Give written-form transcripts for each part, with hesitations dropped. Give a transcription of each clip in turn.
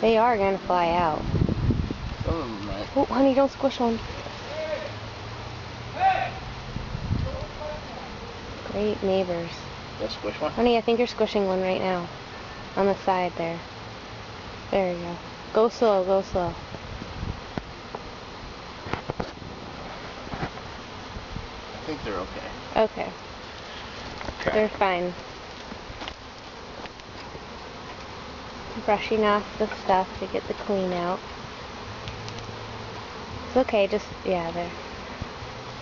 They are going to fly out. Some of them might. Oh, honey, don't squish one. Great neighbors. Did I squish one? Honey, I think you're squishing one right now. On the side there. There you go. Go slow, go slow. I think they're okay. Okay. They're fine. Brushing off the stuff to get the queen out. It's okay, just, yeah,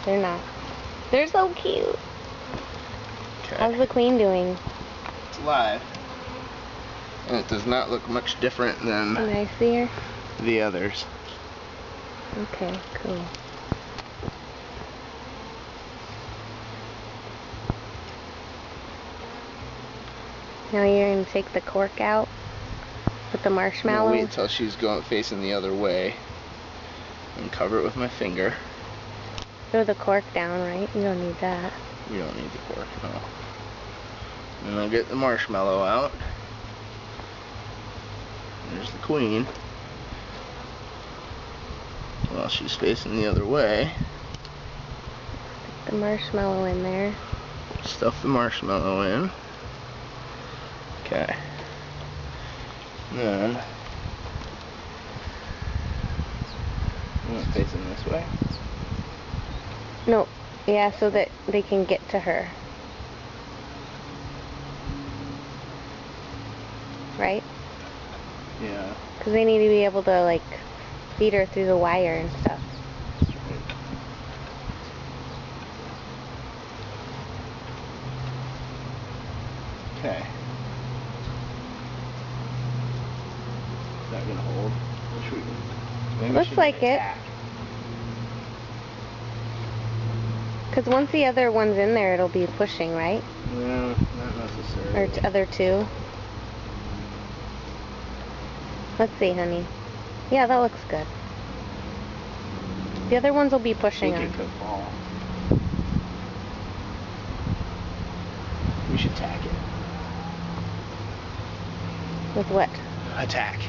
they're not. They're so cute. Okay. How's the queen doing? It's alive. And it does not look much different than Can I see her? the others. Okay, cool. Now you're going to take the cork out with the marshmallow. Wait till she's going facing the other way and cover it with my finger. Throw the cork down, right? You don't need that. You don't need the cork, no. And I'll get the marshmallow out. There's the queen. While she's facing the other way. Stick the marshmallow in there. Stuff the marshmallow in. Okay. Then I'm facing this way. No, yeah, so that they can get to her. Right? Yeah. Because they need to be able to, like, feed her through the wire and stuff. Okay. Is that gonna hold? Looks like it. Because once the other one's in there, it'll be pushing, right? No, not necessarily. Or other two. Let's see, honey. Yeah, that looks good. The other ones will be pushing I on. think it could fall. We should tack it. With what? Attack.